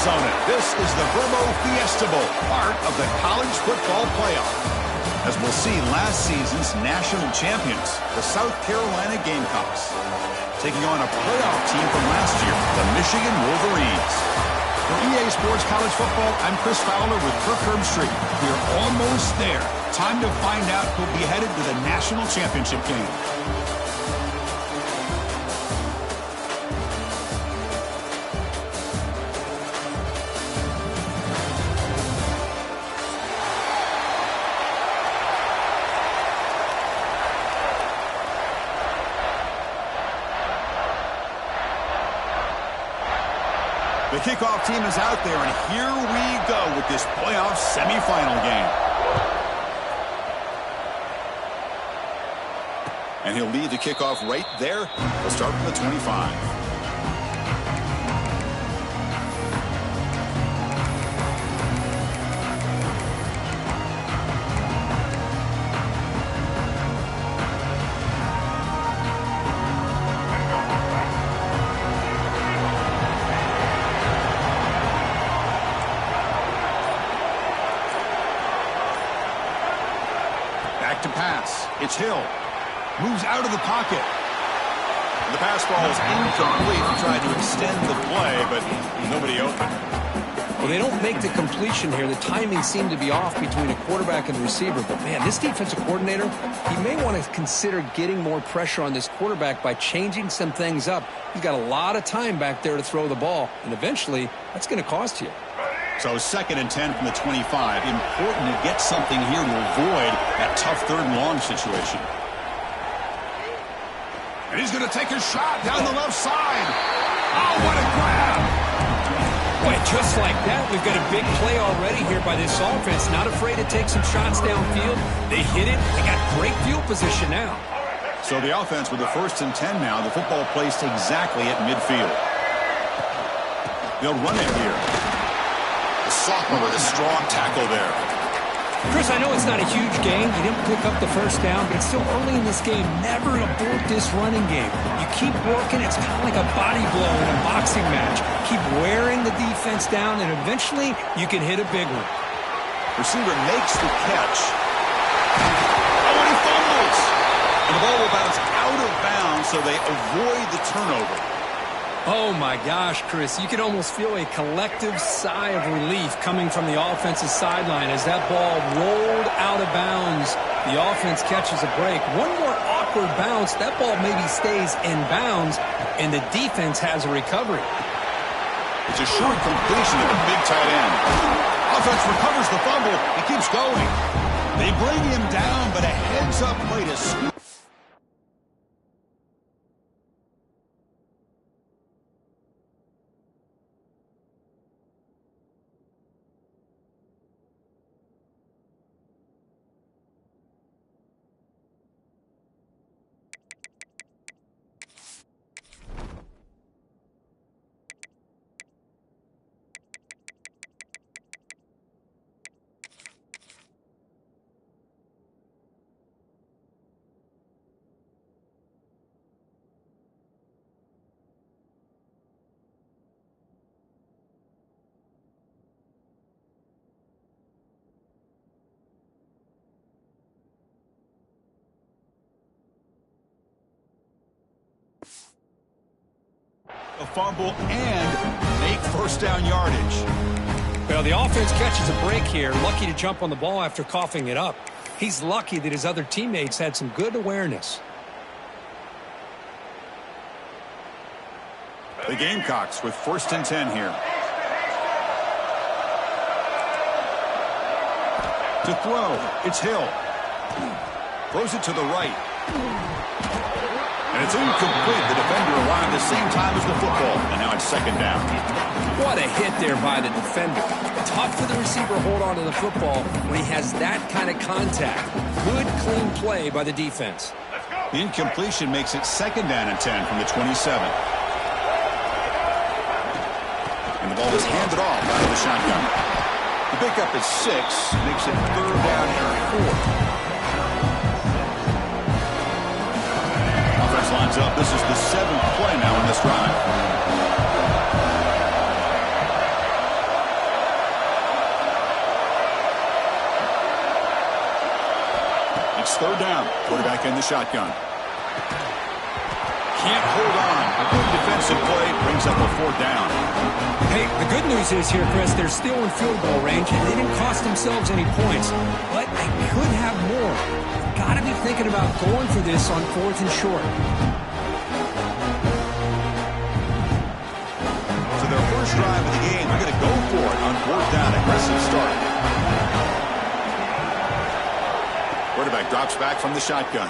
Arizona. This is the Brimo Fiesta Bowl, part of the college football playoff. As we'll see, last season's national champions, the South Carolina Gamecocks, taking on a playoff team from last year, the Michigan Wolverines. For EA Sports College Football, I'm Chris Fowler with Kirk Herbstreit. We're almost there. Time to find out who'll be headed to the national championship game. The kickoff team is out there, and here we go with this playoff semifinal game. And he'll lead the kickoff right there. We'll start from the 25. To pass. It's Hill. Moves out of the pocket. The pass ball is incomplete. He tried to extend the play, but nobody open. Well, they don't make the completion here. The timing seemed to be off between a quarterback and receiver. But, man, this defensive coordinator, he may want to consider getting more pressure on this quarterback by changing some things up. He's got a lot of time back there to throw the ball, and eventually that's going to cost you. So 2nd and 10 from the 25. Important to get something here to avoid that tough 3rd and long situation. And he's going to take a shot down the left side. Oh, what a grab! Boy, just like that, we've got a big play already here by this offense. Not afraid to take some shots downfield. They hit it. They got great field position now. So the offense with the 1st and 10 now. The football placed exactly at midfield. They'll run it here. The sophomore with a strong tackle there. Chris, I know it's not a huge game. You didn't pick up the 1st down, but it's still early in this game. Never abort this running game. You keep working. It's kind of like a body blow in a boxing match. Keep wearing the defense down, and eventually you can hit a big one. Receiver makes the catch. Oh, and he fumbles. And the ball will bounce out of bounds, so they avoid the turnover. Oh, my gosh, Chris. You can almost feel a collective sigh of relief coming from the offensive sideline as that ball rolled out of bounds. The offense catches a break. One more awkward bounce. That ball maybe stays in bounds, and the defense has a recovery. It's a short completion of the big tight end. Offense recovers the fumble. He keeps going. They bring him down, but a heads-up play to scoop. A fumble and make 1st down yardage. Well, the offense catches a break here. Lucky to jump on the ball after coughing it up. He's lucky that his other teammates had some good awareness. The Gamecocks with 1st and 10 here. To throw, it's Hill. Throws it to the right. And it's incomplete. The defender arrived the same time as the football. And now it's 2nd down. What a hit there by the defender. Tough for the receiver to hold on to the football when he has that kind of contact. Good, clean play by the defense. The incompletion makes it 2nd down and 10 from the 27. And the ball is handed off out of the shotgun. The pickup is 6. Makes it 3rd down and 4. Lines up. This is the 7th play now in this drive. third down. Quarterback in the shotgun. Can't hold on. A good defensive play brings up a fourth down. Hey, the good news is here, Chris, they're still in field goal range, and they didn't cost themselves any points. But they could have more. Got to be thinking about going for this on 4th and short. So their first drive of the game, they're going to go for it on 4th down. Aggressive start. Quarterback drops back from the shotgun.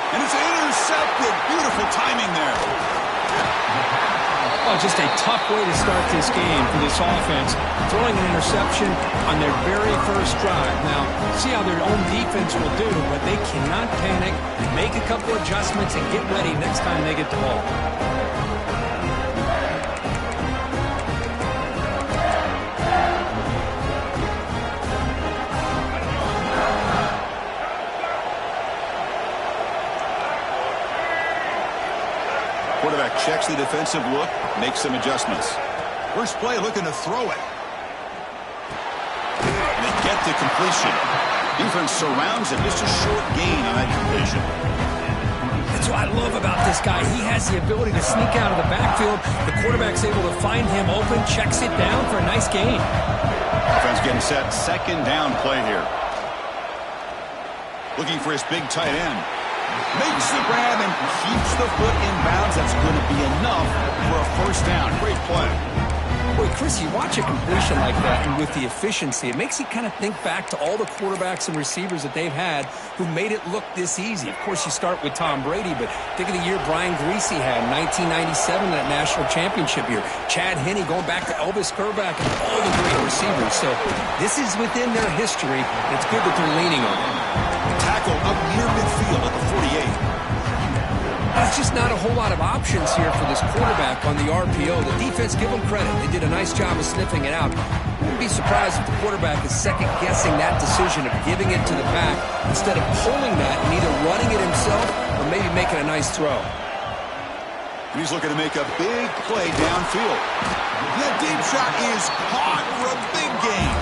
And it's intercepted. Beautiful timing there. Oh, just a tough way to start this game for this offense. Throwing an interception on their very first drive. Now, see how their own defense will do, but they cannot panic, make a couple adjustments, and get ready next time they get the ball. Quarterback checks the defensive look, makes some adjustments. First play looking to throw it. And they get the completion. Defense surrounds it. Just a short gain on that completion. That's what I love about this guy. He has the ability to sneak out of the backfield. The quarterback's able to find him open, checks it down for a nice gain. Offense getting set. Second down play here. Looking for his big tight end. Makes the grab and keeps the foot in bounds. That's going to be enough for a first down. Great play. Boy, Chris, you watch a completion like that, and with the efficiency, it makes you kind of think back to all the quarterbacks and receivers that they've had who made it look this easy. Of course, you start with Tom Brady, but think of the year Brian Griese had in 1997, that national championship year. Chad Henne going back to Elvis Grbac and all the great receivers. So this is within their history, and it's good that they're leaning on it. Tackle up near midfield at the 48. There's just not a whole lot of options here for this quarterback on the RPO. The defense, give them credit. They did a nice job of sniffing it out. Wouldn't be surprised if the quarterback is second-guessing that decision of giving it to the back instead of pulling that and either running it himself or maybe making a nice throw. He's looking to make a big play downfield. That deep shot is caught for a big gain.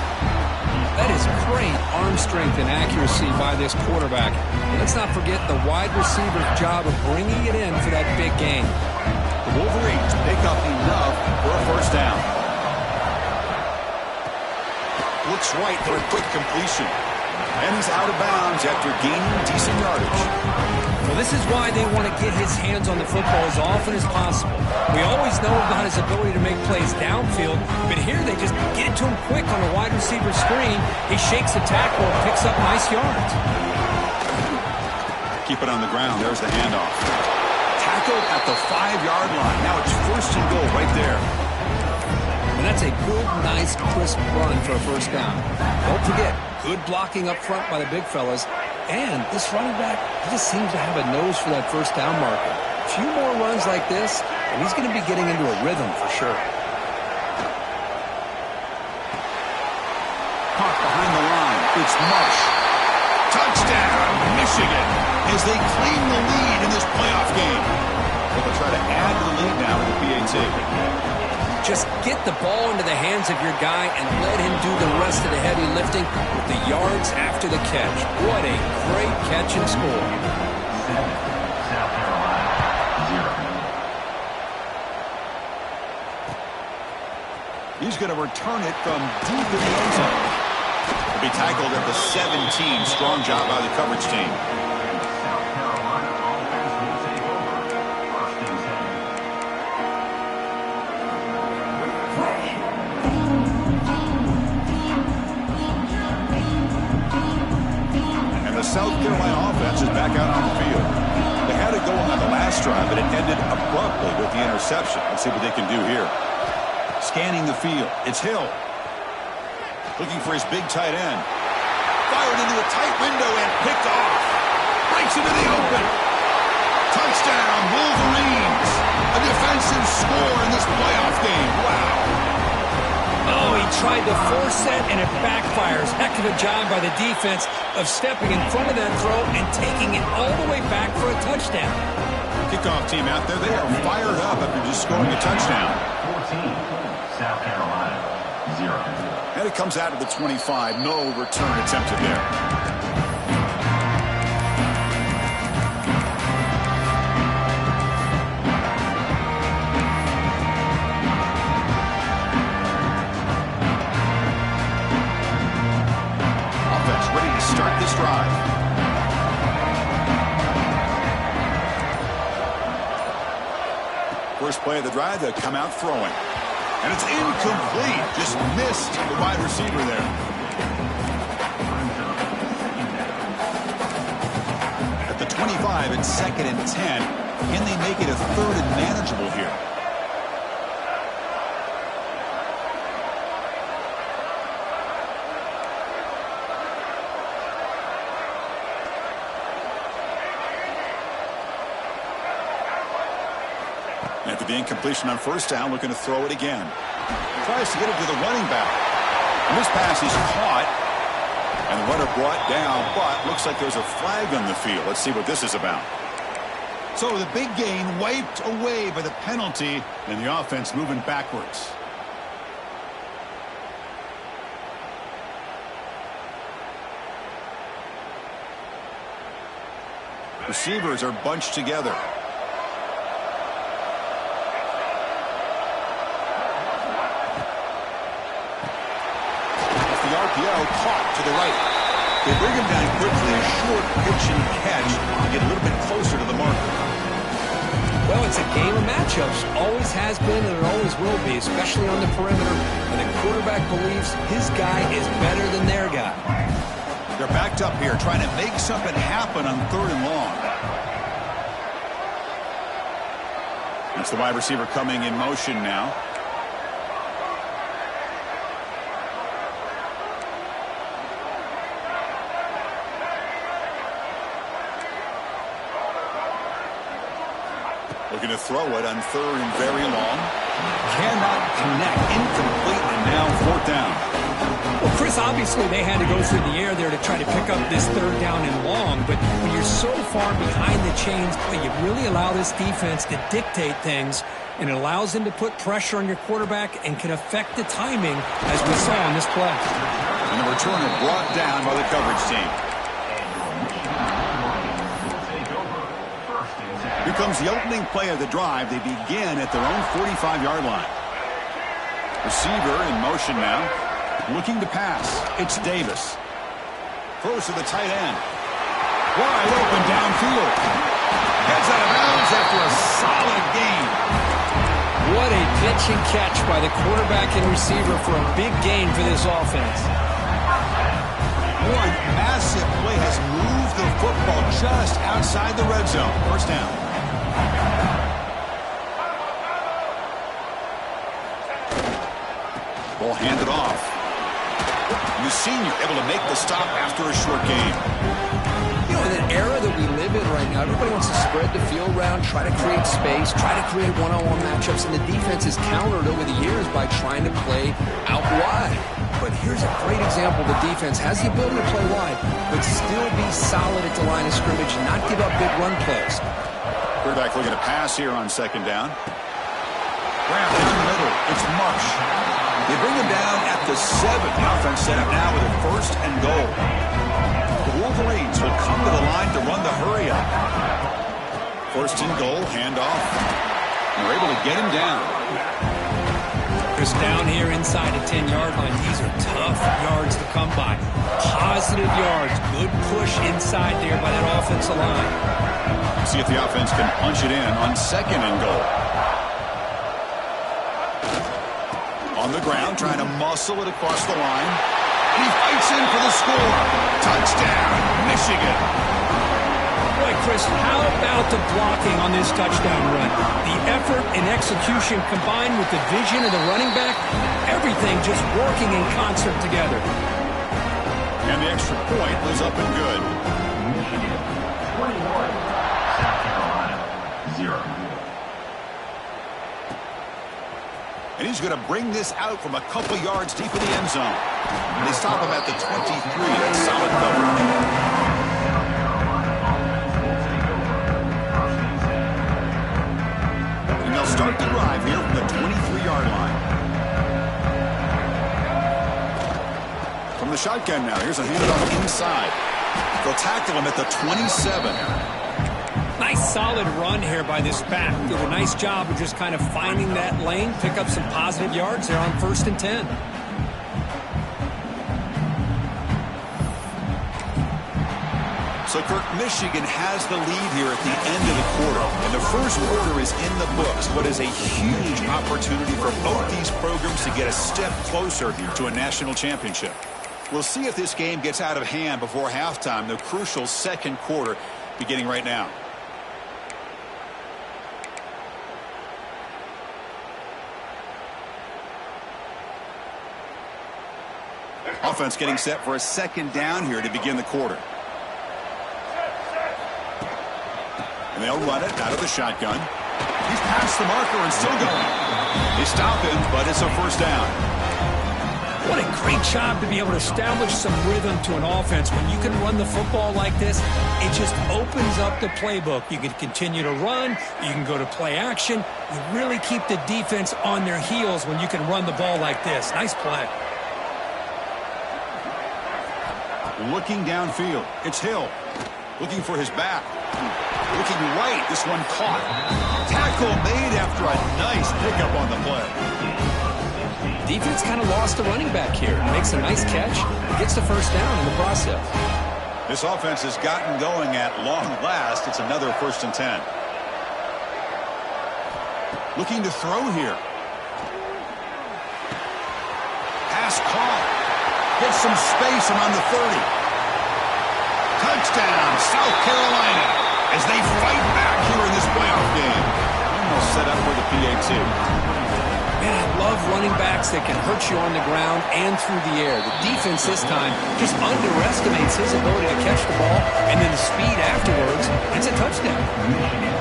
That is great arm strength and accuracy by this quarterback. And let's not forget the wide receiver's job of bringing it in for that big gain. The Wolverines pick up enough for a first down. Looks right for a quick completion. And he's out of bounds after gaining decent yardage. Well, this is why they want to get his hands on the football as often as possible. We always know about his ability to make plays downfield, but here they just get it to him quick on a wide receiver screen. He shakes the tackle and picks up nice yards. Keep it on the ground. There's the handoff. Tackled at the 5-yard line. Now it's first and goal right there. And that's a good, nice, crisp run for a first down. Don't forget, good blocking up front by the big fellas. And this running back, he just seems to have a nose for that first down marker. A few more runs like this, and he's going to be getting into a rhythm for sure. Caught behind the line. It's Marsh. Touchdown, Michigan, as they claim the lead in this playoff game. They'll try to add to the lead now with the PAT. Just get the ball into the hands of your guy and let him do the rest of the heavy lifting with the yards after the catch. What a great catch and score. South Carolina, 0. He's going to return it from deep in the end zone. He'll be tackled at the 17. Strong job by the coverage team. South Carolina offense is back out on the field. They had it going on the last drive, but it ended abruptly with the interception. Let's see what they can do here. Scanning the field. It's Hill. Looking for his big tight end. Fired into a tight window and picked off. Breaks into the open. Touchdown, Wolverines. A defensive score in this playoff game. Wow. Oh, he tried to force that, and it backfires. Heck of a job by the defense of stepping in front of that throw and taking it all the way back for a touchdown. Kickoff team out there, they are fired up after just scoring a touchdown. 14, South Carolina, 0. And it comes out of the 25. No return attempted there. play of the drive. They'll come out throwing. And it's incomplete. Just missed the wide receiver there. At the 25, it's 2nd and 10. Can they make it a 3rd and manageable here? After the incompletion on 1st down, looking to throw it again. Tries to get it to the running back. And this pass is caught. And the runner brought down, but looks like there's a flag on the field. Let's see what this is about. So the big gain wiped away by the penalty, and the offense moving backwards. Receivers are bunched together. Caught to the right. They bring him down quickly, a short pitch and catch to get a little bit closer to the marker. Well, it's a game of matchups. Always has been and it always will be, especially on the perimeter. And the quarterback believes his guy is better than their guy. They're backed up here trying to make something happen on 3rd and long. That's the wide receiver coming in motion now. Looking to throw it on 3rd and very long. Cannot connect. Incomplete, and now 4th down. Well, Chris, obviously they had to go through the air there to try to pick up this 3rd down and long. But when you're so far behind the chains, you really allow this defense to dictate things. And it allows them to put pressure on your quarterback and can affect the timing, as we saw on this play. And the returner brought down by the coverage team. Here comes the opening play of the drive. They begin at their own 45-yard line. Receiver in motion now. Looking to pass. It's Davis. Throws to the tight end. Wide open downfield. Heads out of bounds after a solid gain. What a pitch and catch by the quarterback and receiver for a big gain for this offense. One massive play has moved the football just outside the red zone. 1st down. Ball handed off. Senior able to make the stop after a short game. You know, in an era that we live in right now, everybody wants to spread the field around, try to create space, try to create one-on-one matchups, and the defense is countered over the years by trying to play out wide. But here's a great example. The defense has the ability to play wide, but still be solid at the line of scrimmage and not give up big run plays. Quarterback looking to pass here on 2nd down. Grab in the middle. It's Marsh. They bring him down at the 7. The offense set up now with a 1st and goal. The Wolverines will come to the line to run the hurry up. 1st and goal, handoff. And they're able to get him down. Just down here inside the 10-yard line. These are tough yards to come by. Positive yards. Good push inside there by that offensive line. See if the offense can punch it in on 2nd and goal. On the ground, trying to muscle it across the line. And he fights in for the score. Touchdown, Michigan. Boy, Chris, how about the blocking on this touchdown run? The effort and execution combined with the vision of the running back, everything just working in concert together. And the extra point was up and good. Michigan 21, South Carolina 0. And he's going to bring this out from a couple yards deep in the end zone. And they stop him at the 23. That's solid coverage. And they'll start the drive here from the 23-yard line. From the shotgun now. Here's a handoff inside. They'll tackle him at the 27. Nice solid run here by this back. Did a nice job of just kind of finding that lane, pick up some positive yards there on 1st and 10. So, Kirk, Michigan has the lead here at the end of the quarter. And the first quarter is in the books. What is a huge opportunity for both these programs to get a step closer to a national championship. We'll see if this game gets out of hand before halftime. The crucial second quarter beginning right now. Offense getting set for a second down here to begin the quarter. And they'll run it out of the shotgun. He's past the marker and still going. They stop him, but it's a first down. What a great job to be able to establish some rhythm to an offense. When you can run the football like this, it just opens up the playbook. You can continue to run. You can go to play action. You really keep the defense on their heels when you can run the ball like this. Nice play. Looking downfield. It's Hill. Looking for his back. Looking right. This one caught. Tackle made after a nice pickup on the play. Defense kind of lost the running back here. Makes a nice catch. Gets the first down in the process. This offense has gotten going at long last. It's another 1st and 10. Looking to throw here. Pass caught. Gets some space around the 30. Touchdown, South Carolina, as they fight back here in this playoff game. Almost set up for the PAT. Man, I love running backs that can hurt you on the ground and through the air. The defense this time just underestimates his ability to catch the ball, and then the speed afterwards. It's a touchdown. Michigan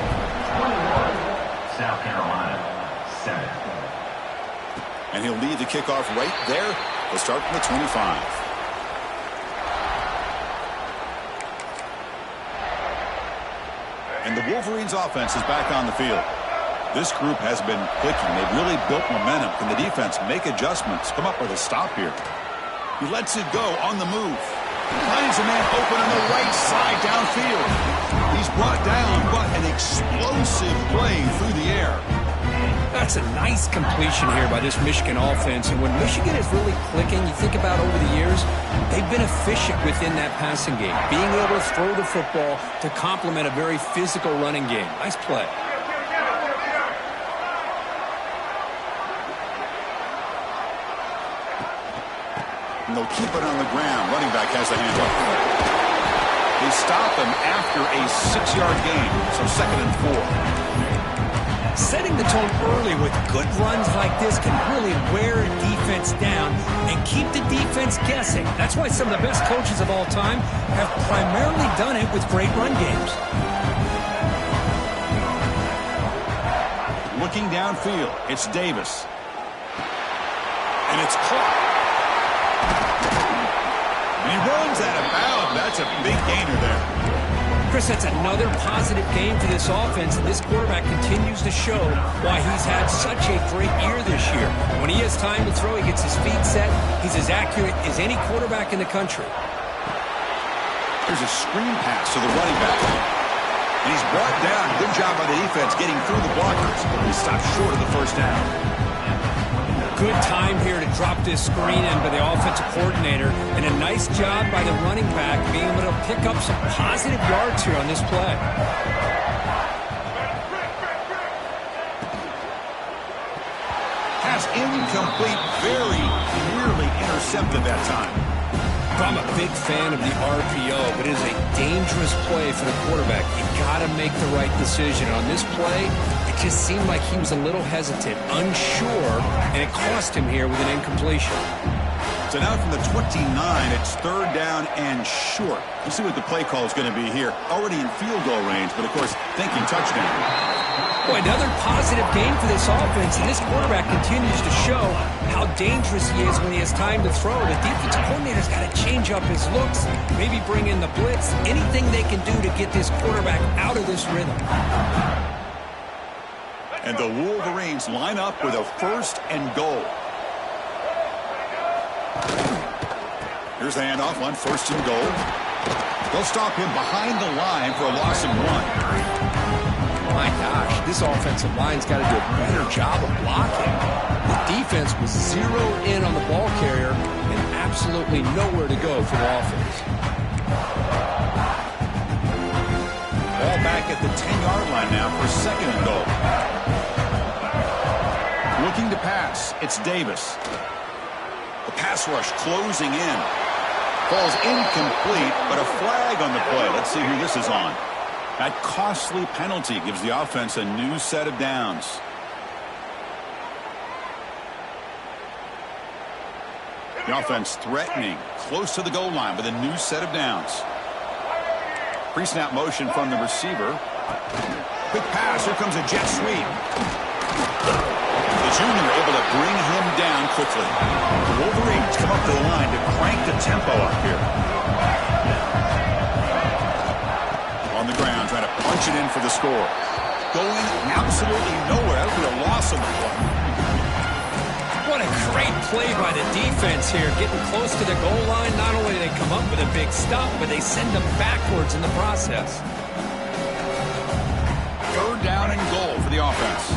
21, South Carolina 7. And he'll lead the kickoff right there. They'll start from the 25. And the Wolverines offense is back on the field. This group has been clicking. They've really built momentum. Can the defense make adjustments? Come up with a stop here. He lets it go on the move. Finds a man open on the right side downfield. He's brought down, but an explosive play through the air. That's a nice completion here by this Michigan offense. And when Michigan is really clicking, you think about over the years, they've been efficient within that passing game. Being able to throw the football to complement a very physical running game. Nice play. And they'll keep it on the ground. Running back has the handoff. They stop him after a 6-yard gain. So 2nd and 4. Setting the tone early with good runs like this can really wear a defense down and keep the defense guessing. That's why some of the best coaches of all time have primarily done it with great run games. Looking downfield, it's Davis. And it's caught. And he runs out of bounds. That's a big gainer there. Chris, that's another positive game for this offense, and this quarterback continues to show why he's had such a great year this year. When he has time to throw, he gets his feet set. He's as accurate as any quarterback in the country. There's a screen pass to the running back. And he's brought down. Good job by the defense getting through the blockers. He stopped short of the first down. Good time here to drop this screen in by the offensive coordinator, and a nice job by the running back being able to pick up some positive yards here on this play. Pass incomplete, very nearly intercepted that time. I'm a big fan of the RPO, but it is a dangerous play for the quarterback. You got to make the right decision. On this play, it just seemed like he was a little hesitant, unsure, and it cost him here with an incompletion. So now from the 29, it's 3rd down and short. You see what the play call is going to be here. Already in field goal range, but of course, thinking touchdown. Boy, another positive game for this offense, and this quarterback continues to show how dangerous he is when he has time to throw. The defensive coordinator's got to change up his looks, maybe bring in the blitz, anything they can do to get this quarterback out of this rhythm. And the Wolverines line up with a 1st and goal. Here's the handoff on 1st and goal. They'll stop him behind the line for a loss of 1. My gosh, this offensive line's got to do a better job of blocking. The defense was zeroed in on the ball carrier and absolutely nowhere to go for the offense. back at the 10-yard line now for 2nd and goal. Looking to pass. It's Davis. The pass rush closing in. Falls incomplete, but a flag on the play. Let's see who this is on. That costly penalty gives the offense a new set of downs. The offense threatening, close to the goal line with a new set of downs. Pre-snap motion from the receiver. Quick pass. Here comes a jet sweep. The junior able to bring him down quickly. The Wolverines come up to the line to crank the tempo up here. On the ground, trying to punch it in for the score. Going absolutely nowhere. That would be a loss of the play. What a great play by the defense here. Getting close to the goal line. Not only do they come up with a big stop, but they send them backwards in the process. 3rd down and goal for the offense.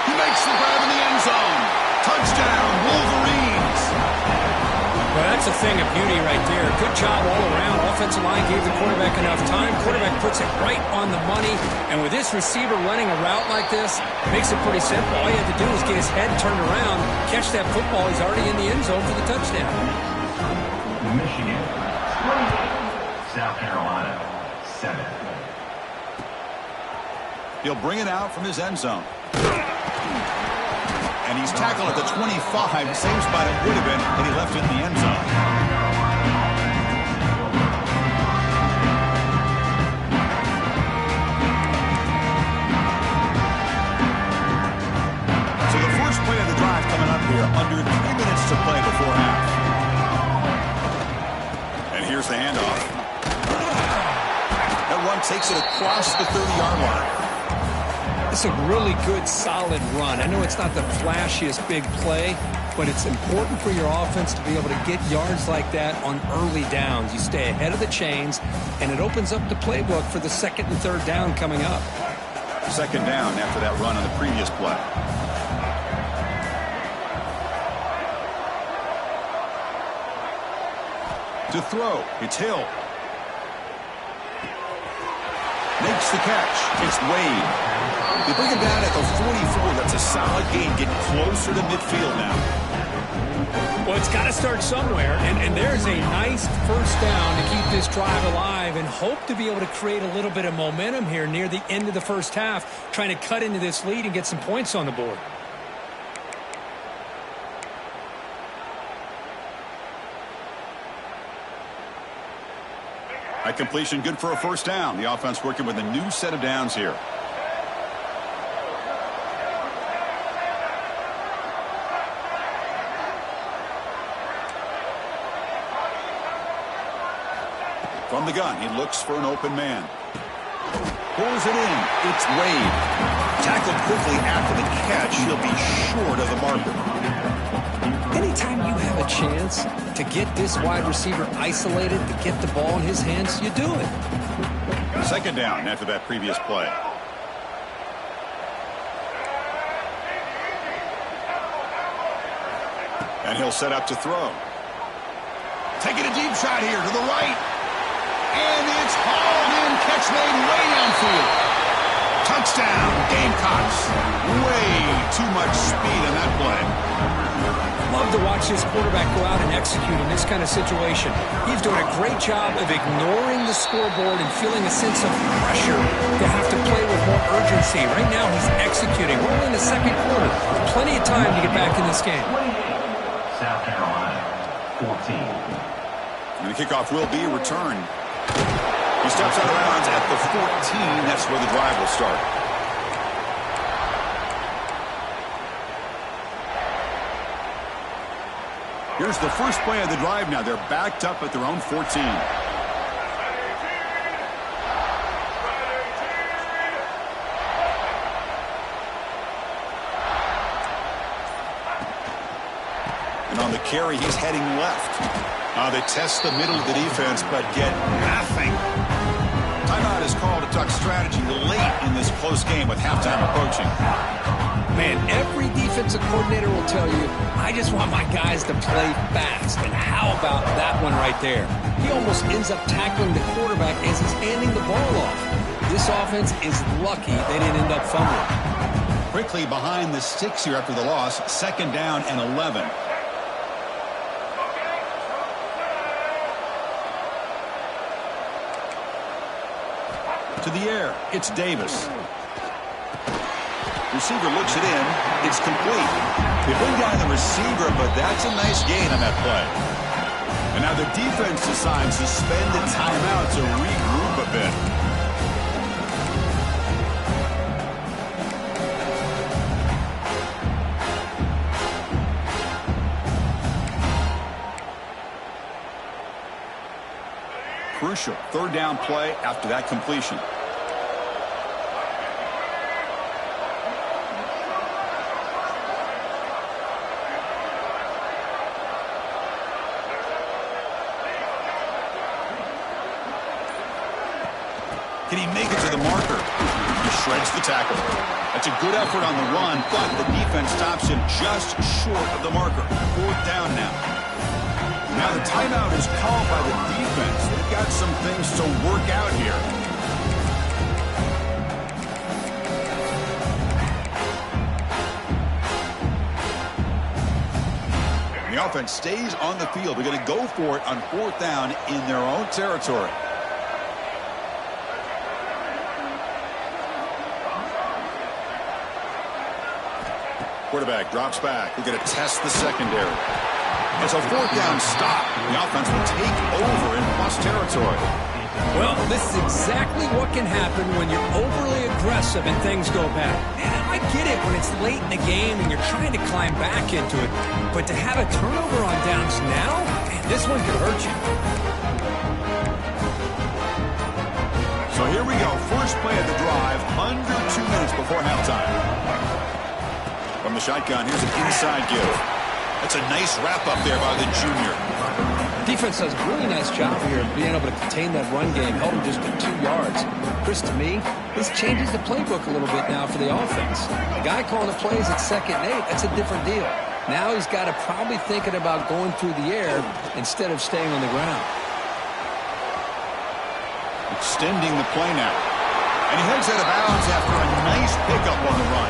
He makes the grab in the end zone. Touchdown, Wolverines. Well, that's a thing of beauty right there. Good job all around. Offensive line gave the quarterback enough time. Quarterback puts it right on the money. And with this receiver running a route like this, it makes it pretty simple. All you have to do is get his head turned around, catch that football. He's already in the end zone for the touchdown. Michigan 28, South Carolina 7. He'll bring it out from his end zone. And he's tackled at the 25, same spot it would have been had he left it in the end zone. So the first play of the drive coming up here, under 3 minutes to play before half. And here's the handoff. That run takes it across the 30-yard line. It's a really good, solid run. I know it's not the flashiest big play, but it's important for your offense to be able to get yards like that on early downs. You stay ahead of the chains, and it opens up the playbook for the 2nd and 3rd down coming up. 2nd down after that run on the previous play. To throw, it's Hill. Makes the catch. It's Wade. They bring him down at the 44. That's a solid gain. Getting closer to midfield now. Well, it's got to start somewhere, and there's a nice 1st down to keep this drive alive and hope to be able to create a little bit of momentum here near the end of the first half, trying to cut into this lead and get some points on the board. That completion good for a 1st down. The offense working with a new set of downs here. From the gun, he looks for an open man. Pulls it in. It's Wade. Tackled quickly after the catch. He'll be short of the marker. Anytime you have a chance to get this wide receiver isolated, to get the ball in his hands, you do it. 2nd down after that previous play. And he'll set up to throw. Taking a deep shot here to the right. And it's hauled in. Catch made way downfield. Touchdown, Gamecocks. Way too much speed in that play. Love to watch this quarterback go out and execute in this kind of situation. He's doing a great job of ignoring the scoreboard and feeling a sense of pressure to have to play with more urgency. Right now, he's executing. We're in the 2nd quarter. Plenty of time to get back in this game. South Carolina 14. And the kickoff will be returned. He steps out of bounds at the 14. That's where the drive will start. Here's the first play of the drive now. They're backed up at their own 14. And on the carry, he's heading left. They test the middle of the defense, but get nothing. Timeout is called to talk strategy late in this close game with halftime approaching. Man, every defensive coordinator will tell you, I just want my guys to play fast. And how about that one right there? He almost ends up tackling the quarterback as he's handing the ball off. This offense is lucky they didn't end up fumbling. Quickly behind the sticks here after the loss. 2nd down and 11. To the air, it's Davis. Receiver looks it in. It's complete. They bring down the receiver, but that's a nice gain on that play. And now the defense decides to spend a timeout to regroup a bit. Crucial 3rd down play after that completion. Can he make it to the marker? He shreds the tackle. That's a good effort on the run, but the defense stops him just short of the marker. 4th down now. Now the timeout is called by the defense. They've got some things to work out here. And the offense stays on the field. They're going to go for it on 4th down in their own territory. Quarterback drops back. We're going to test the secondary. It's a 4th down stop. The offense will take over in plus territory. Well, this is exactly what can happen when you're overly aggressive and things go bad. And I get it when it's late in the game and you're trying to climb back into it. But to have a turnover on downs now, man, this one could hurt you. So here we go. First play of the drive, under 2 minutes before halftime. From the shotgun, here's an inside give. That's a nice wrap-up there by the junior. Defense does a really nice job here of being able to contain that run game, held him just to 2 yards. Chris, to me, this changes the playbook a little bit now for the offense. The guy calling the plays at 2nd and 8, that's a different deal. Now he's got to probably thinking about going through the air instead of staying on the ground. Extending the play now. And he heads out of bounds after a nice pickup on the run.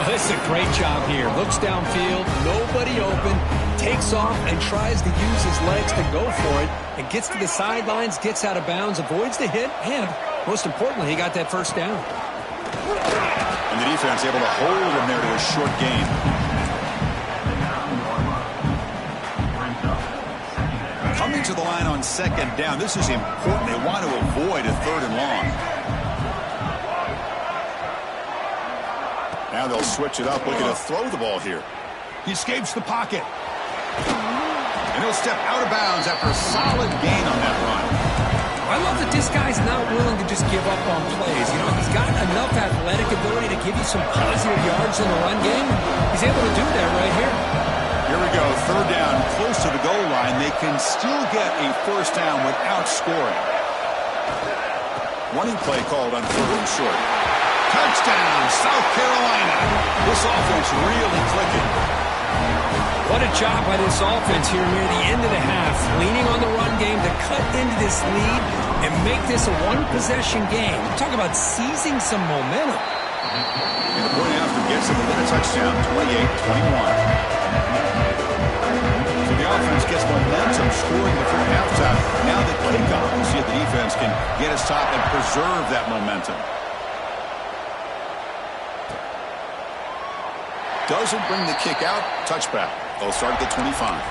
This is a great job here. Looks downfield, nobody open, takes off and tries to use his legs to go for it, and gets to the sidelines, gets out of bounds, avoids the hit, and most importantly, he got that 1st down. And the defense able to hold him there to a short gain. Coming to the line on 2nd down, this is important. They want to avoid a 3rd and long. Now they'll switch it up, looking to throw the ball here. He escapes the pocket. And he'll step out of bounds after a solid gain on that run. I love that this guy's not willing to just give up on plays. You know, he's got enough athletic ability to give you some positive yards in the run game. He's able to do that right here. Here we go, 3rd down, close to the goal line. They can still get a 1st down without scoring. Running play called on 3rd and short. Touchdown, South Carolina. This offense really clicking. What a job by this offense here near the end of the half. Leaning on the run game to cut into this lead and make this a 1-possession game. Talk about seizing some momentum. And the point after gets him within a touchdown, 28-21. So the offense gets momentum scoring before halftime. Now the kickoff, we'll see if the defense can get a stop and preserve that momentum. Doesn't bring the kick out. Touchback. They'll start at the 25.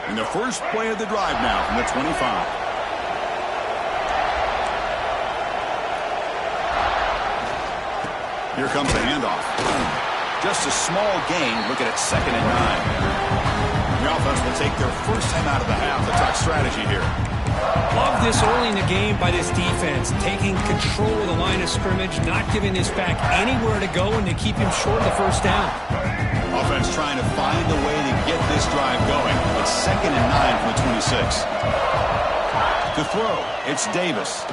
And the first play of the drive now from the 25. Here comes the handoff. Just a small gain. Looking at 2nd and 9. The offense will take their first time out of the half. A top strategy here. Love this early in the game by this defense. Taking control of the line of scrimmage, not giving this back anywhere to go, and to keep him short of the 1st down. Offense trying to find a way to get this drive going. It's 2nd and 9 from the 26. To throw, it's Davis.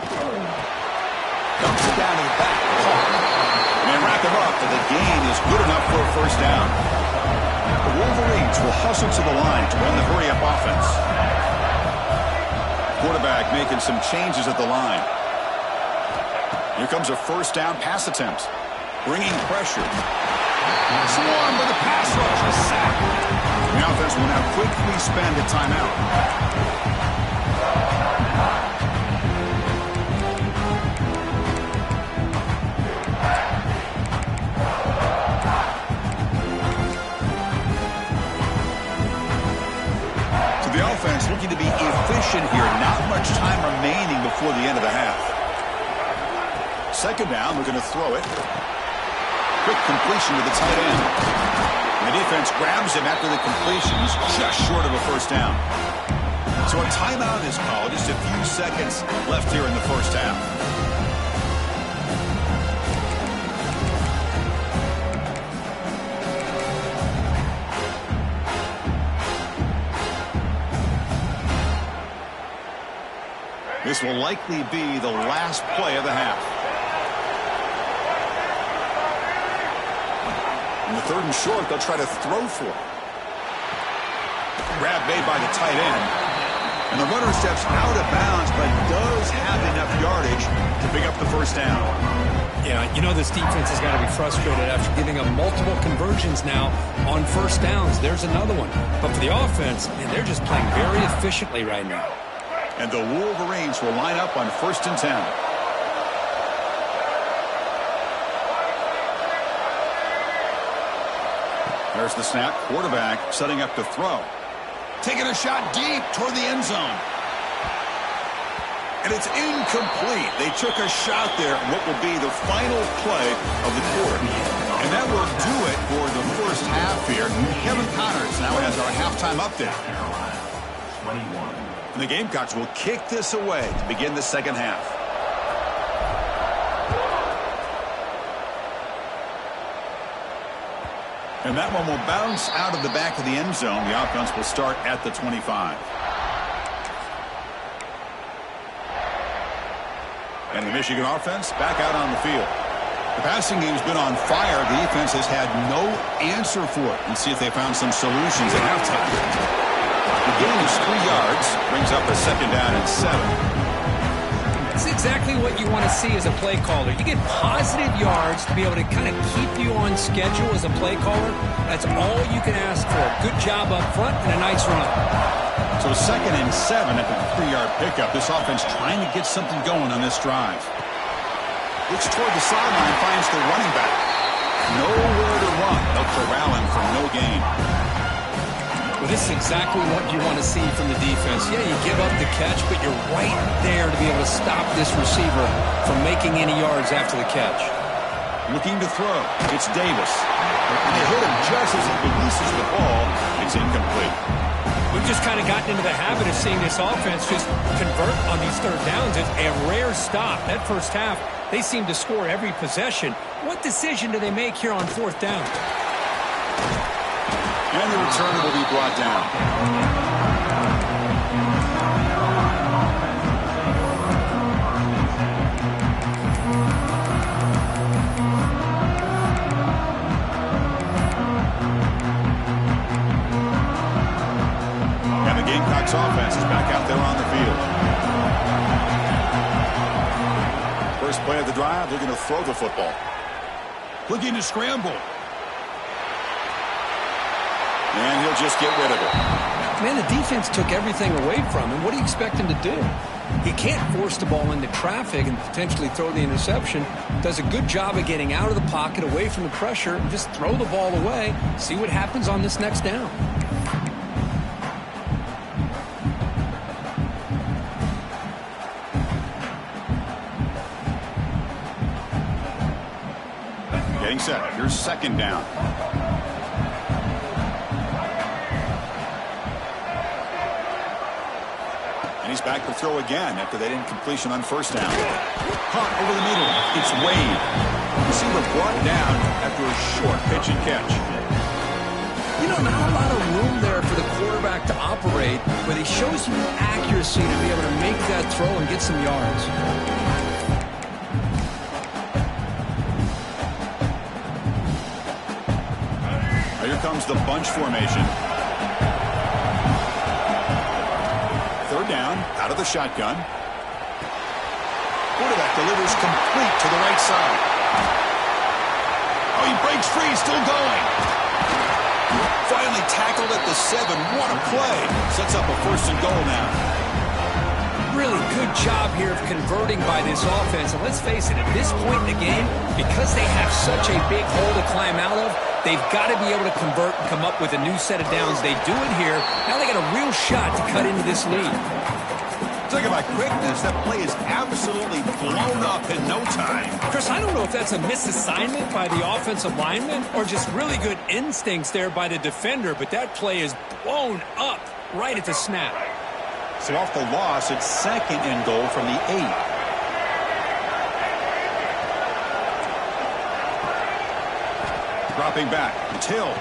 Dumps it down to the back. And wrap him up, and the gain is good enough for a first down. The Wolverines will hustle to the line to run the hurry-up offense. Quarterback making some changes at the line. Here comes a first down pass attempt. Bringing pressure. Swarmed by the pass rush. A sack. The offense will now quickly spend a timeout. Offense looking to be efficient here. Not much time remaining before the end of the half. 2nd down, they're going to throw it. Quick completion to the tight end. And the defense grabs him after the completion. He's just short of a first down. So a timeout is called. Just a few seconds left here in the first half. This will likely be the last play of the half. In the 3rd and short, they'll try to throw for it. Grab made by the tight end. And the runner steps out of bounds, but does have enough yardage to pick up the first down. Yeah, you know this defense has got to be frustrated after giving up multiple conversions now on first downs. There's another one. But for the offense, man, they're just playing very efficiently right now. And the Wolverines will line up on 1st and 10. There's the snap. Quarterback setting up to throw. Taking a shot deep toward the end zone. And it's incomplete. They took a shot there in what will be the final play of the quarter. And that will do it for the first half here. Kevin Connors now has our halftime update. 21. And the Gamecocks will kick this away to begin the second half. And that one will bounce out of the back of the end zone. The offense will start at the 25. And the Michigan offense back out on the field. The passing game's been on fire. The defense has had no answer for it. And see if they found some solutions at halftime. The gain is 3 yards, brings up a 2nd down and 7. That's exactly what you want to see as a play caller. You get positive yards to be able to kind of keep you on schedule as a play caller. That's all you can ask for. Good job up front and a nice run. So 2nd and 7 at the 3-yard pickup. This offense trying to get something going on this drive. Looks toward the sideline, finds the running back. Nowhere to run. They'll corral him for no gain. Well, this is exactly what you want to see from the defense. Yeah, you give up the catch, but you're right there to be able to stop this receiver from making any yards after the catch. Looking to throw. It's Davis. And they hit him just as he releases the ball. It's incomplete. We've just kind of gotten into the habit of seeing this offense just convert on these third downs. It's a rare stop. That first half, they seem to score every possession. What decision do they make here on 4th down? And the returner will be brought down. And the Gamecocks offense is back out there on the field. First play of the drive, they're going to throw the football. Looking to scramble. And he'll just get rid of it. Man, the defense took everything away from him. What do you expect him to do? He can't force the ball into traffic and potentially throw the interception. Does a good job of getting out of the pocket, away from the pressure, and just throw the ball away. See what happens on this next down. Getting set. Here's 2nd down. And he's back to throw again after that incompletion on 1st down. Caught over the middle. It's Wade. Receiver brought down after a short pitch and catch. You know, not a lot of room there for the quarterback to operate, but he shows you accuracy to be able to make that throw and get some yards. Here comes the bunch formation. Third down, out of the shotgun. Quarterback delivers complete to the right side. Oh, he breaks free, still going. Finally tackled at the 7. What a play. Sets up a 1st and goal now. Really good job here of converting by this offense. And let's face it, at this point in the game, because they have such a big hole to climb out of, they've got to be able to convert and come up with a new set of downs. They do it here. Now they got a real shot to cut into this lead. Talk about quickness. That play is absolutely blown up in no time. Chris, I don't know if that's a misassignment by the offensive lineman or just really good instincts there by the defender, but that play is blown up right at the snap. So off the loss, it's 2nd and goal from the 8. Dropping back. It's Hill.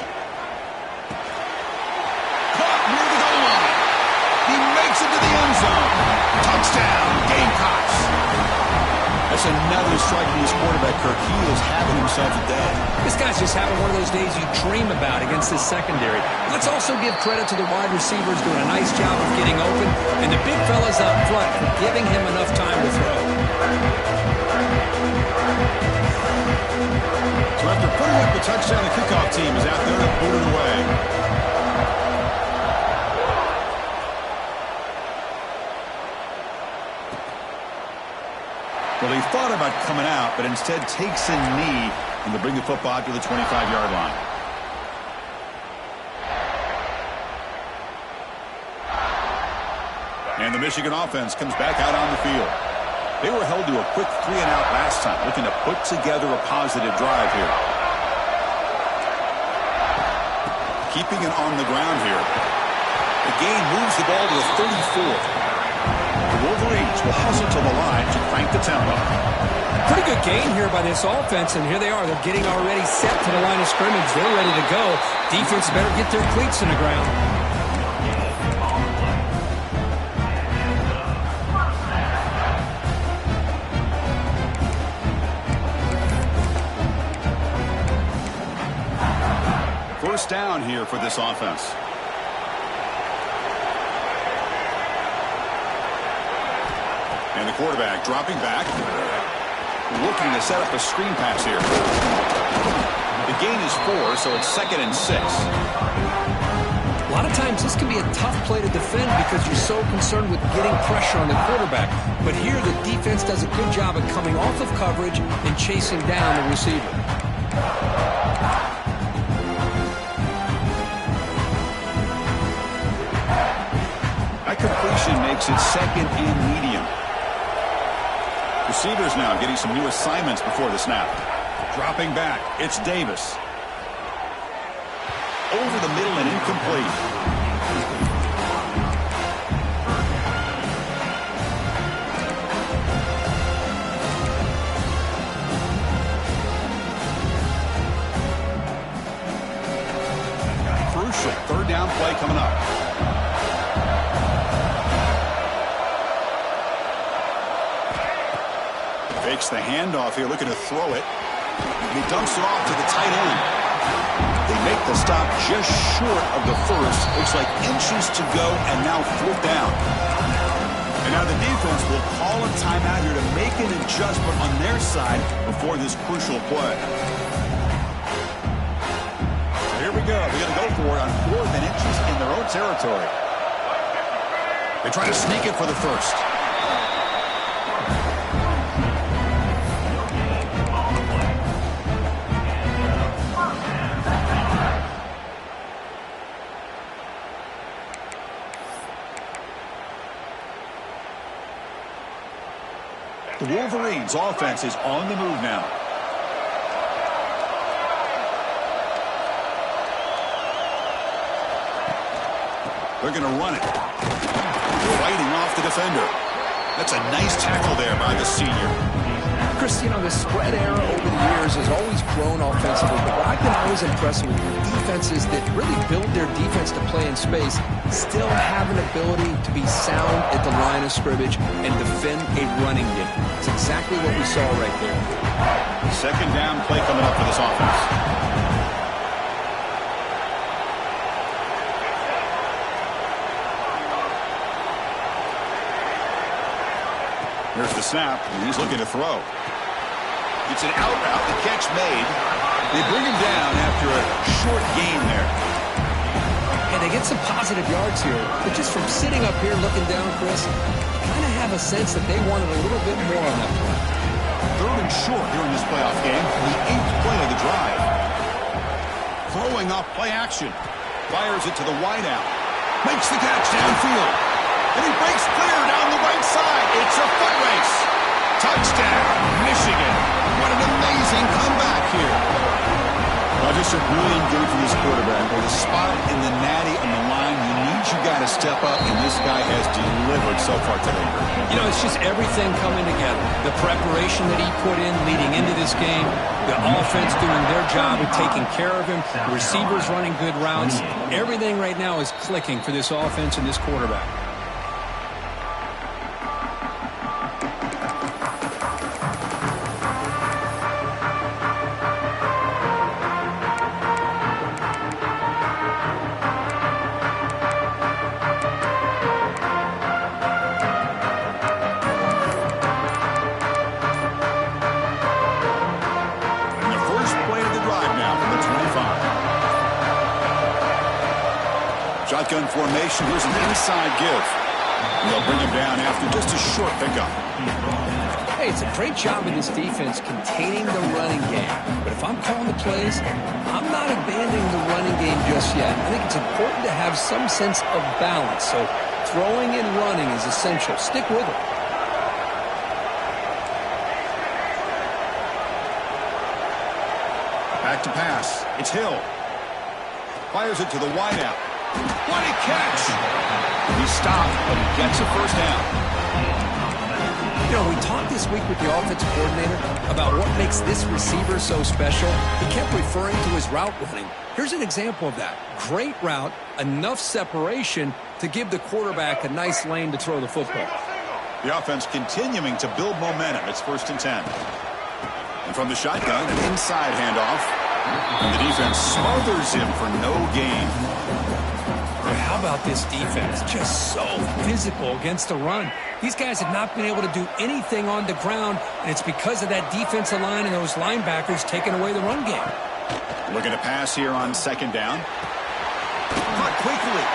Caught near the goal line. He makes it to the end zone. Touchdown, Gamecocks. That's another strike from his quarterback, Kirk. He is having himself a day. This guy's just having one of those days you dream about against this secondary. Let's also give credit to the wide receivers doing a nice job of getting open, and the big fellas up front for giving him enough time to throw. So after putting up the touchdown, the kickoff team is out there to boot it away. Well, he thought about coming out, but instead takes a knee and to bring the football to the 25-yard line. And the Michigan offense comes back out on the field. They were held to a quick 3-and-out last time, looking to put together a positive drive here. Keeping it on the ground here. The gain moves the ball to the 34. The Wolverines will hustle to the line to crank the tempo. Pretty good gain here by this offense, and here they are. They're getting already set to the line of scrimmage. They're ready to go. Defense better get their cleats in the ground. First down here for this offense. And the quarterback dropping back. Looking to set up a screen pass here. The gain is 4, so it's 2nd and 6. A lot of times this can be a tough play to defend because you're so concerned with getting pressure on the quarterback. But here the defense does a good job of coming off of coverage and chasing down the receiver. That completion makes it 2nd and medium. Receivers now getting some new assignments before the snap. Dropping back, it's Davis. Over the middle and incomplete. Crucial 3rd down play coming up. Fakes the handoff here, looking to throw it. He dumps it off to the tight end. They make the stop just short of the 1st. Looks like inches to go, and now 4th down. And now the defense will call a timeout here to make an adjustment on their side before this crucial play. So here we go. They're going to go for it on 4th and inches in their own territory. They try to sneak it for the 1st. The Wolverines' offense is on the move now. They're going to run it. Fighting off the defender. That's a nice tackle there by the senior. Chris, you know, the spread era over the years has always grown offensively, but what I've been always impressed with defenses that really build their defense to play in space still have an ability to be sound at the line of scrimmage and defend a running game. It's exactly what we saw right there. Second down play coming up for this offense. Here's the snap, and he's looking to throw. It's an out route, the catch made. They bring him down after a short gain there. And they get some positive yards here, but just from sitting up here looking down, Chris, you kind of have a sense that they wanted a little bit more on that play. Third and short here in this playoff game, the 8th play of the drive. Throwing off play action. Fires it to the wideout. Makes the catch downfield. And he breaks clear down the right side. It's a foot race. Touchdown, Michigan. What an amazing comeback here. Well, just a brilliant game for this quarterback. With a spot in the natty on the line, you got to step up, and this guy has delivered so far today. You know, it's just everything coming together. The preparation that he put in leading into this game, the offense doing their job of taking care of him, the receivers running good routes. Everything right now is clicking for this offense and this quarterback. Shotgun formation. Here's an inside give. They'll bring him down after just a short pickup. Hey, it's a great job of this defense containing the running game. But if I'm calling the plays, I'm not abandoning the running game just yet. I think it's important to have some sense of balance. So throwing and running is essential. Stick with it. Back to pass. It's Hill. Fires it to the wideout. What a catch! He stopped, but he gets a first down. You know, we talked this week with the offensive coordinator about what makes this receiver so special. He kept referring to his route running. Here's an example of that. Great route, enough separation to give the quarterback a nice lane to throw the football. The offense continuing to build momentum. It's 1st and 10. And from the shotgun, an inside handoff. And the defense smothers him for no gain. How about this defense? Just so physical against the run. These guys have not been able to do anything on the ground, and it's because of that defensive line and those linebackers taking away the run game. Looking to pass here on 2nd down. Caught quickly.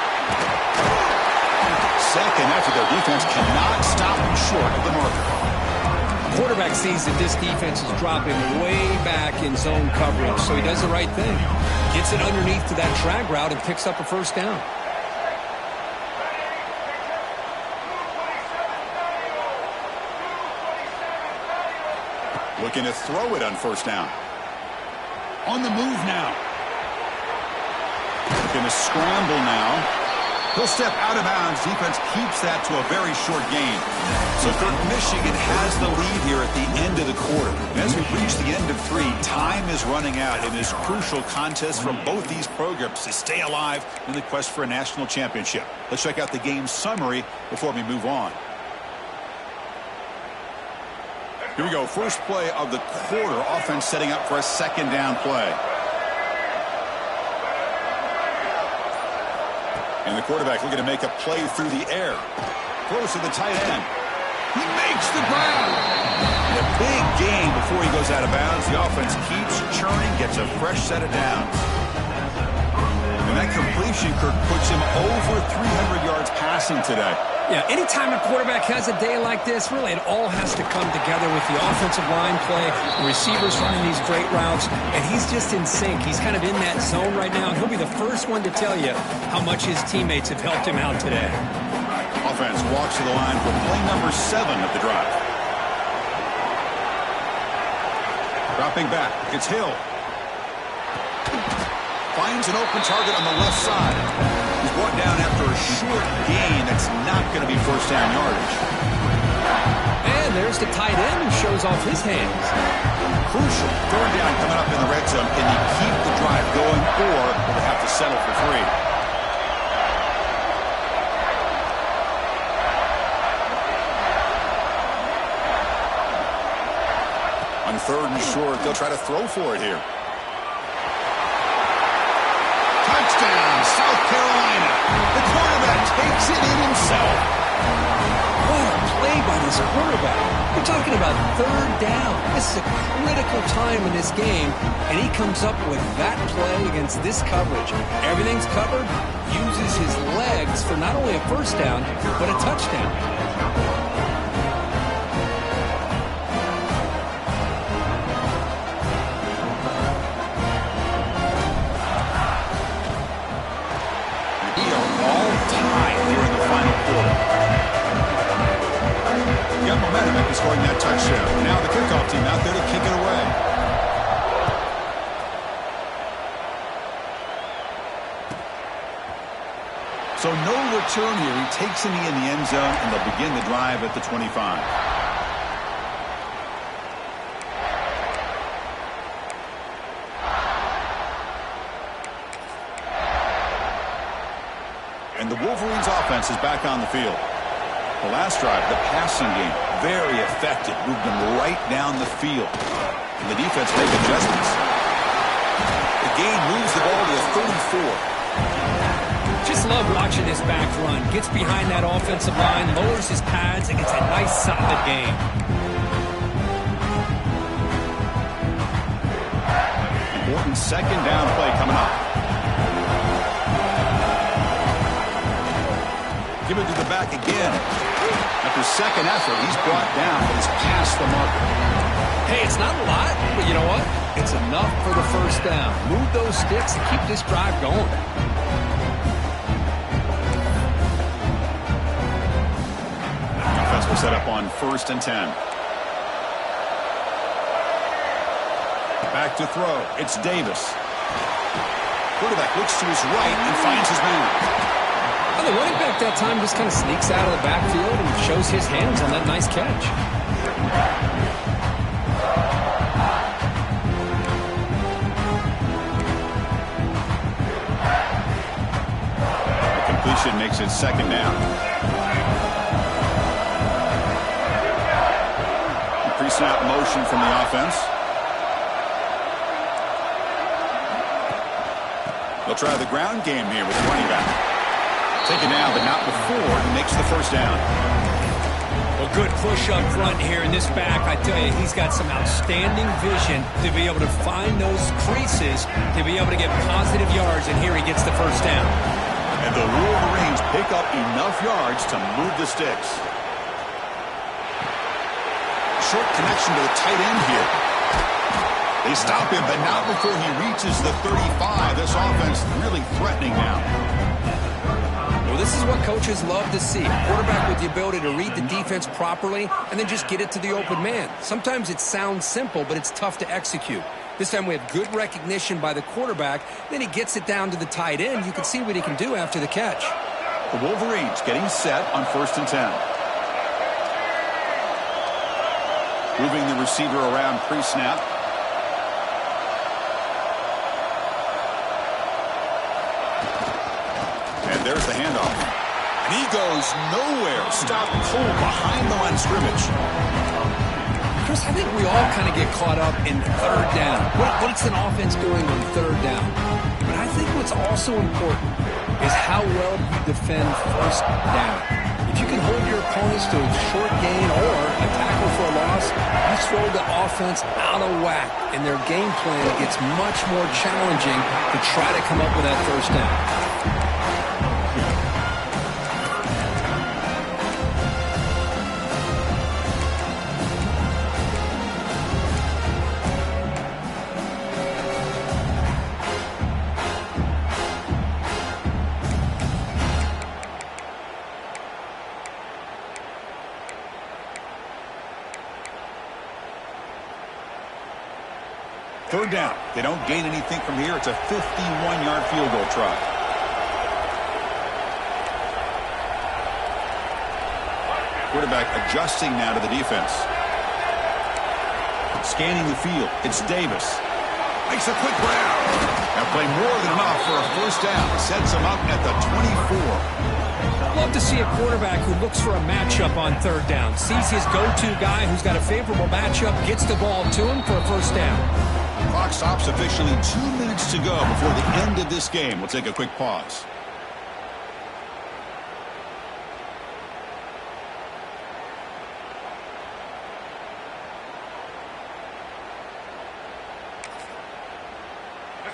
Second after their defense cannot stop him short of the marker. Quarterback sees that this defense is dropping way back in zone coverage, so he does the right thing. Gets it underneath to that drag route and picks up a first down. Looking to throw it on 1st down. On the move now. Going to scramble now. He'll step out of bounds. Defense keeps that to a very short gain. So Michigan has the lead here at the end of the quarter. And as we reach the end of 3, time is running out in this crucial contest from both these programs to stay alive in the quest for a national championship. Let's check out the game summary before we move on. Here we go. First play of the quarter. Offense setting up for a 2nd down play. And the quarterback looking to make a play through the air. Close to the tight end. He makes the ground. And a big gain before he goes out of bounds. The offense keeps churning, gets a fresh set of downs. And that completion, Kirk, puts him over 300 yards passing today. Yeah, anytime a quarterback has a day like this, really it all has to come together with the offensive line play, the receivers running these great routes, and he's just in sync. He's kind of in that zone right now, and he'll be the first one to tell you how much his teammates have helped him out today. Offense walks to the line for play number 7 of the drive. Dropping back, it's Hill. Finds an open target on the left side. He's brought down after a short gain that's not going to be first down yardage. And and there's the tight end who shows off his hands. Crucial. Third down coming up in the red zone. Can they keep the drive going, or will they have to settle for 3? On third and short, they'll try to throw for it here. Touchdown, South Carolina. The quarterback takes it in himself. What a play by this quarterback. We're talking about third down. This is a critical time in this game, and he comes up with that play against this coverage. Everything's covered, uses his legs for not only a first down, but a touchdown. Momentum after scoring that touchdown. Now the kickoff team out there to kick it away. So no return here. He takes a knee in the end zone, and they'll begin the drive at the 25. And the Wolverines offense is back on the field. The last drive, the passing game, very effective. Moved them right down the field. And the defense make adjustments. The gain moves the ball to the 34. Just love watching this back run. Gets behind that offensive line, lowers his pads, and gets a nice solid gain. Important second down play coming up. Give it to the back again. After second effort, he's brought down, but he's past the marker. Hey, it's not a lot, but you know what? It's enough for the first down. Move those sticks and keep this drive going. Offense will set up on 1st and 10. Back to throw. It's Davis. Quarterback looks to his right and finds his man. The running back that time just kind of sneaks out of the backfield and shows his hands on that nice catch. The completion makes it second down. Pre-snap motion from the offense. They'll try the ground game here with the running back. Taken down, but not before he makes the first down. Well, good push up front here in this back. I tell you, he's got some outstanding vision to be able to find those creases, to be able to get positive yards, and here he gets the first down. And the Wolverines pick up enough yards to move the sticks. Short connection to the tight end here. They stop him, but not before he reaches the 35. This offense really threatening now. Well, this is what coaches love to see. Quarterback with the ability to read the defense properly and then just get it to the open man. Sometimes it sounds simple, but it's tough to execute. This time we have good recognition by the quarterback. Then he gets it down to the tight end. You can see what he can do after the catch. The Wolverines getting set on 1st and 10. Moving the receiver around pre-snap. There's the handoff. And he goes nowhere. Stop cold behind the line of scrimmage. Chris, I think we all kind of get caught up in third down. What's an offense doing on third down? But I think what's also important is how well you defend first down. If you can hold your opponents to a short gain or a tackle for a loss, you throw the offense out of whack, and their game plan gets much more challenging to try to come up with that first down. Third down. They don't gain anything from here. It's a 51-yard field goal try. Quarterback adjusting now to the defense. Scanning the field. It's Davis. Makes a quick grab. That play more than enough for a first down. Sets him up at the 24. Love to see a quarterback who looks for a matchup on third down. Sees his go-to guy who's got a favorable matchup, gets the ball to him for a first down. Clock stops officially 2 minutes to go before the end of this game. We'll take a quick pause.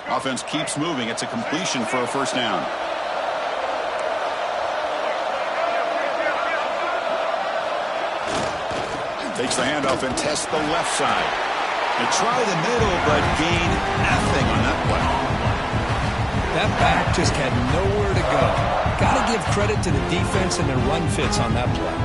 Offense keeps moving. It's a completion for a first down. Takes the handoff and tests the left side. They try the middle, but gain nothing on that play. That back just had nowhere to go. Got to give credit to the defense and their run fits on that play.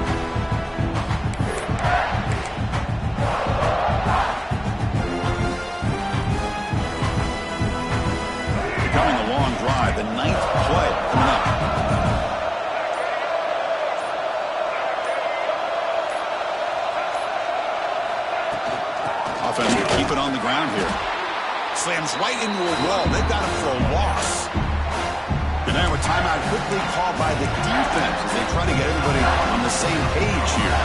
Becoming a long drive, the 9th play coming up. Offense will keep it on the ground here. Slams right into a wall. They've got him for a loss. And now a timeout quickly called by the defense as they try to get everybody on the same page here.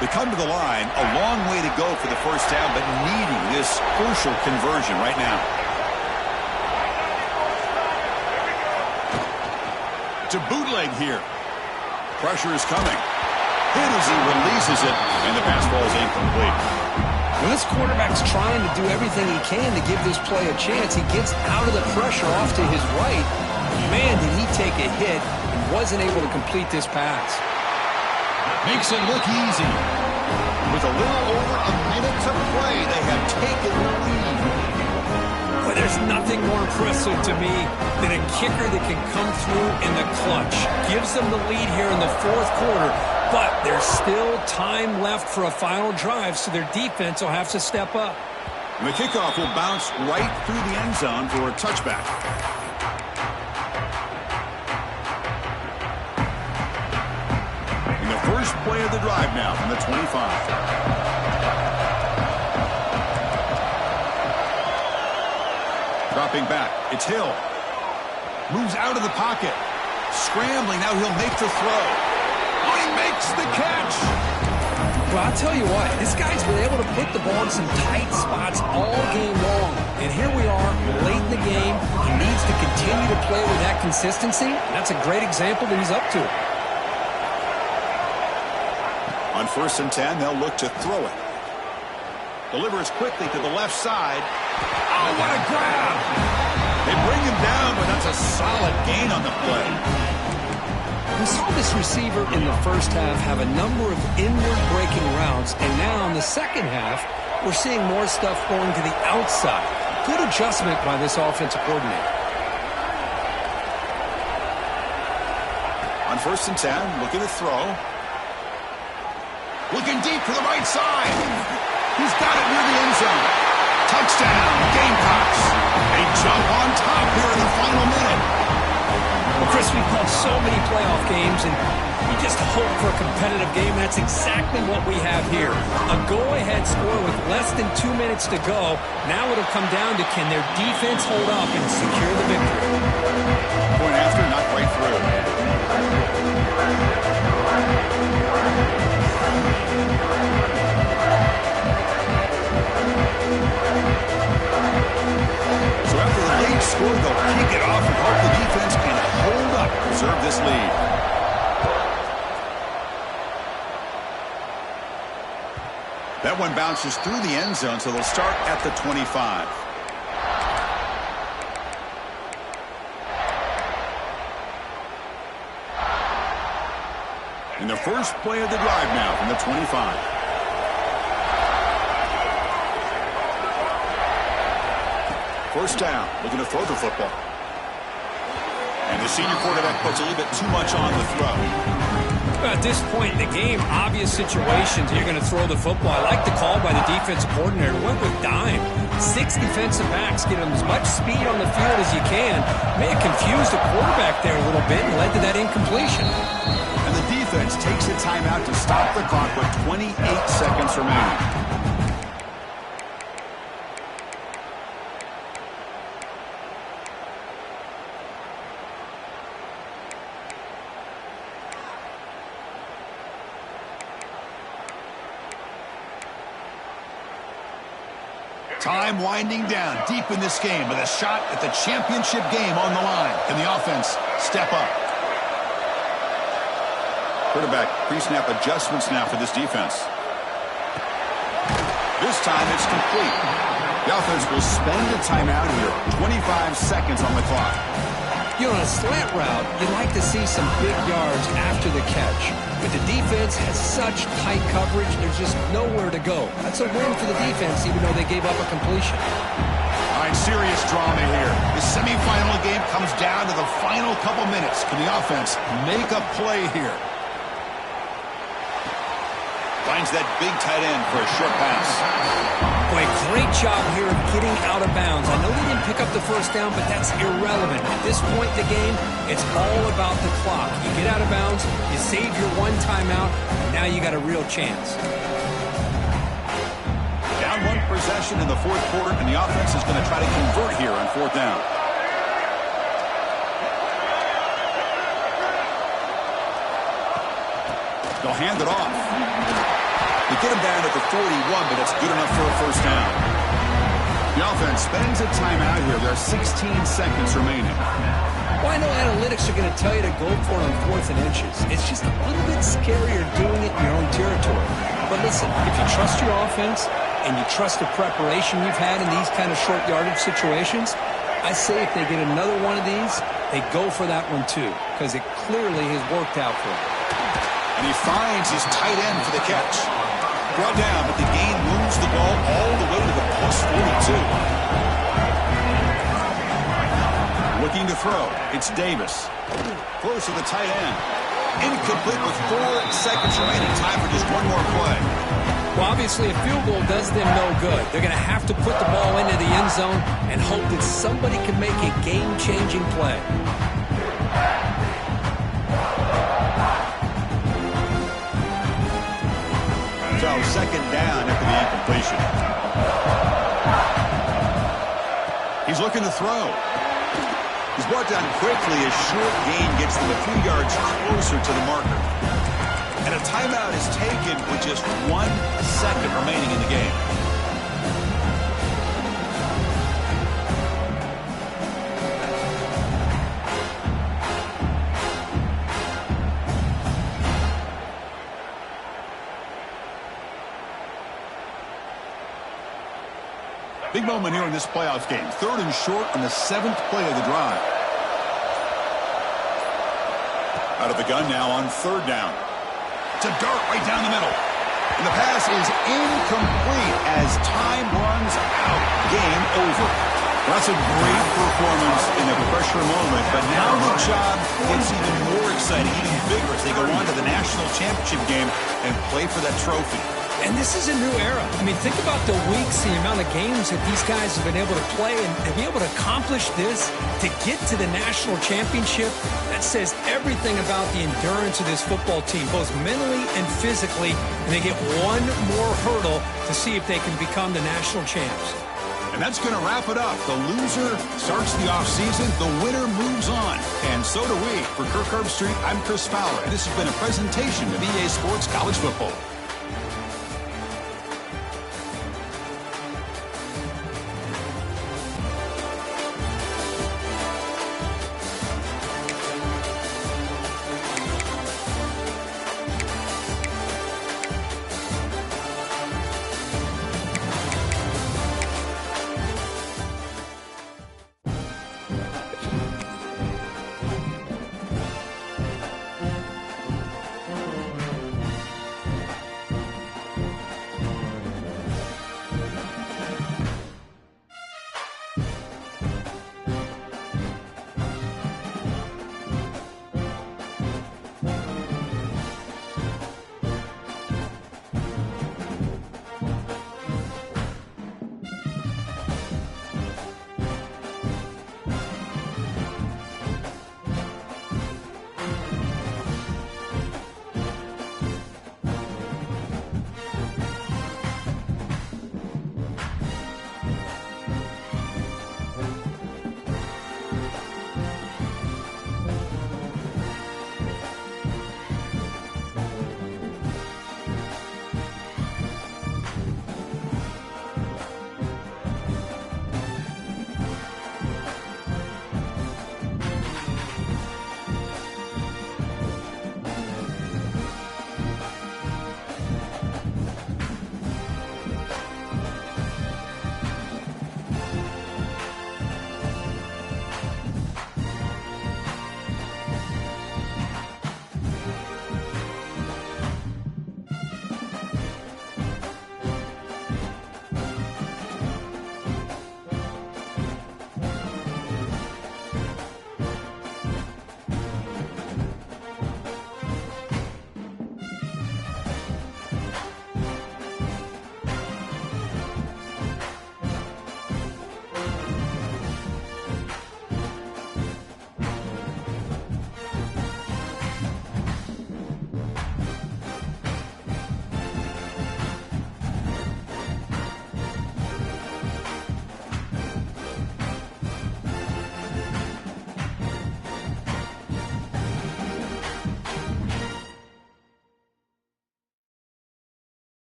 They come to the line, a long way to go for the first down, but needing this crucial conversion right now. To bootleg here. Pressure is coming. Hit as he releases it, and the pass ball is incomplete. When this quarterback's trying to do everything he can to give this play a chance, he gets out of the pressure off to his right. Man, did he take a hit and wasn't able to complete this pass. Makes it look easy. With a little over a minute to play, they have taken the lead. But there's nothing more impressive to me than a kicker that can come through in the clutch. Gives them the lead here in the fourth quarter, but there's still time left for a final drive, so their defense will have to step up. And the kickoff will bounce right through the end zone for a touchback. And the first play of the drive now from the 25. Dropping back, it's Hill. Moves out of the pocket. Scrambling, now he'll make the throw. Oh, he makes the catch! Well, I'll tell you what, this guy's been able to put the ball in some tight spots all game long. And here we are, late in the game. He needs to continue to play with that consistency. That's a great example that he's up to. On 1st and 10, they'll look to throw it. Delivers quickly to the left side. Oh, what a grab! They bring him down, but that's a solid gain on the play. We saw this receiver in the first half have a number of inward breaking routes, and now in the second half, we're seeing more stuff going to the outside. Good adjustment by this offensive coordinator. On 1st and 10, looking to throw. Looking deep to the right side. He's got it near the end zone. Touchdown, Gamecocks. They jump on top here in the final minute. Well, Chris, we've called so many playoff games, and you just hope for a competitive game. That's exactly what we have here. A go-ahead score with less than 2 minutes to go. Now it'll come down to can their defense hold up and secure the victory. Point after, not quite through. So after the lead score, they'll kick it off and hope the defense can hold up, preserve this lead. That one bounces through the end zone, so they'll start at the 25. In the first play of the drive now from the 25. First down, looking to throw the football. And the senior quarterback puts a little bit too much on the throw. Well, at this point in the game, obvious situations, you're going to throw the football. I like the call by the defensive coordinator. Went with dime. 6 defensive backs, get them as much speed on the field as you can. May have confused the quarterback there a little bit and led to that incompletion. And the defense takes a timeout to stop the clock with 28 seconds remaining. Time winding down deep in this game with a shot at the championship game on the line. Can the offense step up? Quarterback pre-snap adjustments now for this defense. This time it's complete. The offense will spend a timeout here. 25 seconds on the clock. You know, on a slant route, you'd like to see some big yards after the catch. But the defense has such tight coverage, there's just nowhere to go. That's a win for the defense, even though they gave up a completion. All right, serious drama here. The semifinal game comes down to the final couple minutes. Can the offense make a play here? Finds that big tight end for a short pass. Boy, great job here of getting out of bounds. I know they didn't pick up the first down, but that's irrelevant. At this point in the game, it's all about the clock. You get out of bounds, you save your one timeout, and now you got a real chance. Down one possession in the fourth quarter, and the offense is going to try to convert here on fourth down. They'll hand it off. They get him down at the 41, but it's good enough for a first down. The offense spends a timeout here. There are 16 seconds remaining. Well, I know analytics are going to tell you to go for it on 4th and inches. It's just a little bit scarier doing it in your own territory. But listen, if you trust your offense and you trust the preparation you've had in these kind of short yardage situations, I say if they get another one of these, they go for that one too, because it clearly has worked out for them. And he finds his tight end for the catch. Brought down, but the gain moves the ball all the way to the plus 42. Looking to throw. It's Davis. Close to the tight end. Incomplete with 4 seconds remaining. Time for just one more play. Well, obviously, a field goal does them no good. They're going to have to put the ball into the end zone and hope that somebody can make a game-changing play. So, second down after the incompletion. He's looking to throw. He's brought down quickly. A short gain gets them a few yards closer to the marker. And a timeout is taken with just 1 second remaining in the game. Big moment here in this playoffs game. 3rd and short on the 7th play of the drive. Out of the gun now on 3rd down. It's a dart right down the middle. And the pass is incomplete as time runs out. Game over. Well, that's a great performance in the pressure moment, but now the job gets even more exciting, even bigger as they go on to the national championship game and play for that trophy. And this is a new era. I mean, think about the weeks, the amount of games that these guys have been able to play, and to be able to accomplish this, to get to the national championship, that says everything about the endurance of this football team, both mentally and physically, and they get one more hurdle to see if they can become the national champs. And that's going to wrap it up. The loser starts the offseason. The winner moves on. And so do we. For Kirk Herbstreit, I'm Chris Fowler, and this has been a presentation of EA Sports College Football.